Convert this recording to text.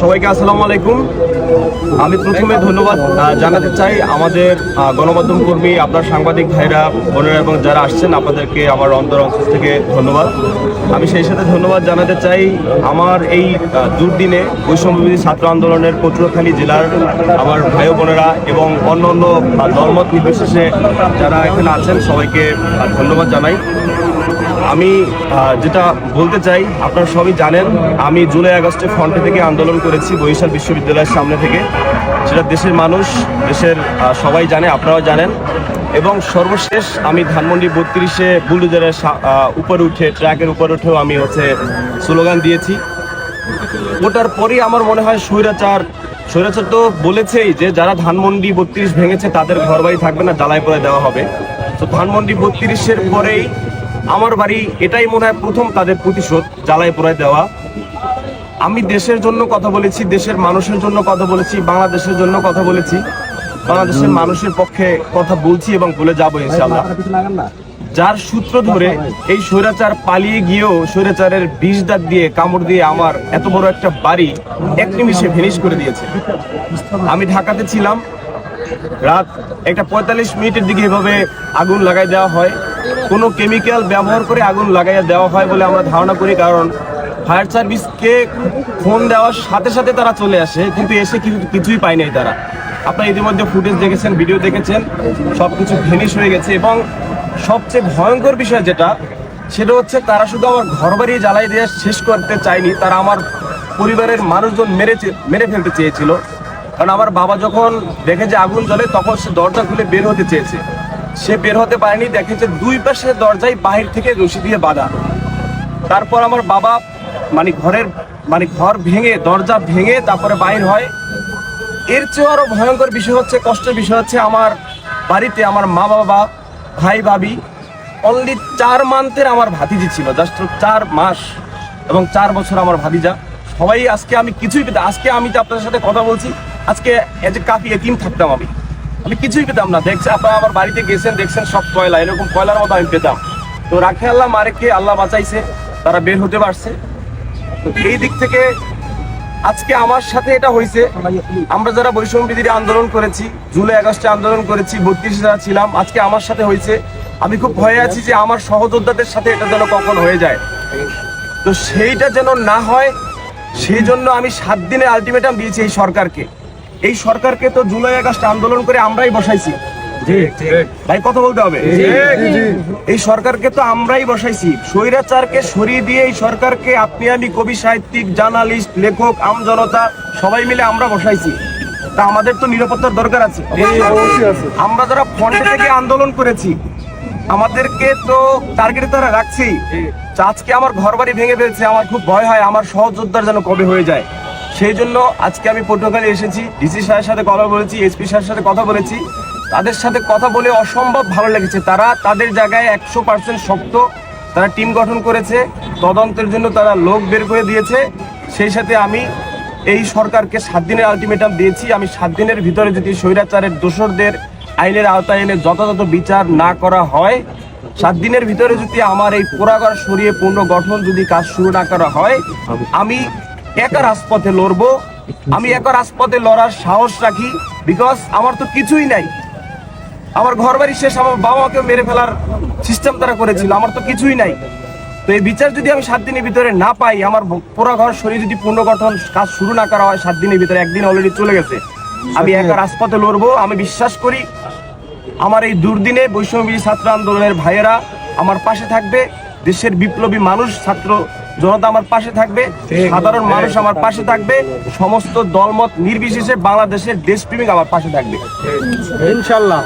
সবাইকে আসসালামু আলাইকুম। আমি প্রথমে ধন্যবাদ জানাতে চাই আমাদের গণমাধ্যম কর্মী, আপনার সাংবাদিক ভাইরা, বোনেরা এবং যারা আসছেন, আপনাদেরকে আমার অন্তর থেকে ধন্যবাদ। আমি সেই সাথে ধন্যবাদ জানাতে চাই আমার এই দুর্দিনে বৈষম্যবিরোধী ছাত্র আন্দোলনের পটুয়াখালী জেলার আমার ভাই বোনেরা এবং অন্য দলমত নির্বিশেষে যারা এখানে আছেন সবাইকে ধন্যবাদ জানাই। আমি যেটা বলতে চাই, আপনারা সবই জানেন আমি জুলাই আগস্টে ফ্রন্টে থেকে আন্দোলন করেছি বরিশাল বিশ্ববিদ্যালয়ের সামনে থেকে। সেটা দেশের মানুষ, দেশের সবাই জানে, আপনারাও জানেন। এবং সর্বশেষ আমি ধানমন্ডি 32-এ বুলডোজারের উপরে উঠে, ট্র্যাকের উপরে উঠেও আমি স্লোগান দিয়েছি। ওটার পরেই আমার মনে হয় স্বৈরাচার তো বলেছেই যে যারা ধানমন্ডি 32 ভেঙেছে তাদের ঘর বাড়ি থাকবে না, জ্বালায় পোড়ায় দেওয়া হবে। তো ধানমন্ডি 32-এর পরেই আমার বাড়ি, এটাই মনে হয় প্রথম তাদের প্রতিশোধ, জ্বালায় পোড়ায় দেওয়া। আমি দেশের জন্য কথা বলেছি, দেশের মানুষের জন্য কথা বলেছি, বাংলাদেশের জন্য কথা বলেছি, বাংলাদেশের মানুষের পক্ষে কথা বলছি এবং বলে যাবো ইনশাআল্লাহ। যার সূত্র ধরে এই স্বৈরাচার পালিয়ে গিয়েও স্বৈরাচারের বিষ দাঁত দিয়ে, কামড় দিয়ে আমার এত বড় একটা বাড়ি এক নিমিষে ভেনিশ করে দিয়েছে। আমি ঢাকাতে ছিলাম, রাত 1:45 মিনিটের দিকে এভাবে আগুন লাগাই দেওয়া হয়। কোনো কেমিক্যাল ব্যবহার করে আগুন লাগাইয়া দেওয়া হয় বলে আমরা ধারণা করি, কারণ ফায়ার সার্ভিসকে ফোন দেওয়ার সাথে সাথে তারা চলে আসে, কিন্তু এসে কিছুই পায় নাই তারা। আপনারা ইতিমধ্যে ফুটেজ দেখেছেন, ভিডিও দেখেছেন, সব কিছু ভেনিশ হয়ে গেছে। এবং সবচেয়ে ভয়ঙ্কর বিষয় যেটা, সেটা হচ্ছে তারা শুধু আমার ঘরবাড়ি জ্বালাই দিয়ে শেষ করতে চায়নি, তারা আমার পরিবারের মানুষজন মেরে ফেলতে চেয়েছিল। কারণ আমার বাবা যখন দেখে যে আগুন জ্বলে তখন সে দরজা খুলে বের হতে চেয়েছে, সে বের হতে পারেনি। দেখে যে দুই পাশে দরজায় বাহির থেকে রশি দিয়ে বাঁধা। তারপর আমার বাবা ঘর ভেঙে, দরজা ভেঙে তারপরে বাইর হয়। এর চেয়ে আরো ভয়ঙ্কর বিষয় হচ্ছে, কষ্টের বিষয় হচ্ছে, আমার বাড়িতে আমার মা বাবা, ভাই ভাবি, অনলি 4 মান্থের আমার ভাতিজি ছিল, জাস্ট 4 মাস এবং 4 বছর আমার ভাতিজা। সবাই আজকে আমি কিছুই পেতাম, আজকে আমি তো আপনাদের সাথে কথা বলছি, আজকে এজ এ কাফি এতিম থাকতাম, আমি কিছুই পেতাম না। দেখছে আপনারা আমার বাড়িতে গেছেন, দেখছেন সব কয়লা, এরকম কয়লার মতো আমি পেতাম। তো রাখে আল্লাহ, মারেকে আল্লাহ বাঁচাইছে, তারা বের হতে পারছে। তো এই দিক থেকে আজকে আমার সাথে এটা হয়েছে। আমরা যারা বৈষম্য বিরোধী আন্দোলন করেছি, জুলাই আগস্টে আন্দোলন করেছি, 32 যারা ছিলাম, আজকে আমার সাথে হয়েছে। আমি খুব ভয়ে আছি যে আমার সহযোদ্ধাদের সাথে এটা যেন কখন হয়ে যায়। তো সেইটা যেন না হয়, সেই জন্য আমি 7 দিনের আলটিমেটাম দিয়েছি এই সরকারকে। এই সরকারকে তো জুলাই আগস্ট আন্দোলন করে আমরাই বসাইছি, ভাই কথা বলতে হবে। এই সরকারকে তো আমরাই বসাইছি, স্বৈরাচারকে সরিয়ে দিয়ে এই সরকারকে আপনি আমি, কবি সাহিত্যিক, জার্নালিস্ট, লেখক, আমজনতা সবাই মিলে আমরা বসাইছি। তা আমাদের তো নিরাপত্তার দরকার আছে। আমরা যারা ফ্রন্টে থেকে আন্দোলন করেছি, আমাদেরকে তো টার্গেটে তারা রাখছি। আজকে আমার ঘর বাড়ি ভেঙে ফেলছে, আমার খুব ভয় হয় আমার সহযোদ্ধার যেন কবে হয়ে যায়। সেই জন্য আজকে আমি পটুয়াখালী এসেছি, ডিসি সাহেবের সাথে কথা বলেছি, এসপি সাহেবের সাথে কথা বলেছি। তাদের সাথে কথা বলে অসম্ভব ভালো লেগেছে। তারা তাদের জায়গায় 100% শক্ত, তারা টিম গঠন করেছে, তদন্তের জন্য তারা লোক বের করে দিয়েছে। সেই সাথে আমি এই সরকারকে 7 দিনের আলটিমেটাম দিয়েছি। আমি 7 দিনের ভিতরে যদি স্বৈরাচারের দোষরদের আইনের আওতায় এনে যথাযথ বিচার না করা হয়, 7 দিনের ভিতরে যদি আমার এই পোড়াঘর সরিয়ে পুনর্গঠন যদি কাজ শুরু না করা হয়, আমি একা রাজপথে লড়বো। আমি একা রাজপথে লড়ার সাহস রাখি, বিকজ আমার তো কিছুই নাই। আমার ঘর বাড়ি শেষ, আমার বাবাকে মেরে ফেলার সিস্টেম তারা করেছিল, আমার তো কিছুই নাই। তো এই বিচার যদি আমি 7 দিনের ভিতরে না পাই, আমার পুরো ঘর সরিয়ে যদি পুনর্গঠন কাজ শুরু না করা হয় 7 দিনের ভিতরে, একদিন অলরেডি চলে গেছে, আমি একা রাজপথে লড়বো। আমি বিশ্বাস করি আমার এই দুর্দিনে বৈষম্যবিরোধী ছাত্র আন্দোলনের ভাইয়েরা আমার পাশে থাকবে, দেশের বিপ্লবী মানুষ, ছাত্র জনতা আমার পাশে থাকবে, সাধারণ মানুষ আমার পাশে থাকবে, সমস্ত দলমত নির্বিশেষে বাংলাদেশের দেশপ্রেমিক আমার পাশে থাকবে ইনশাআল্লাহ।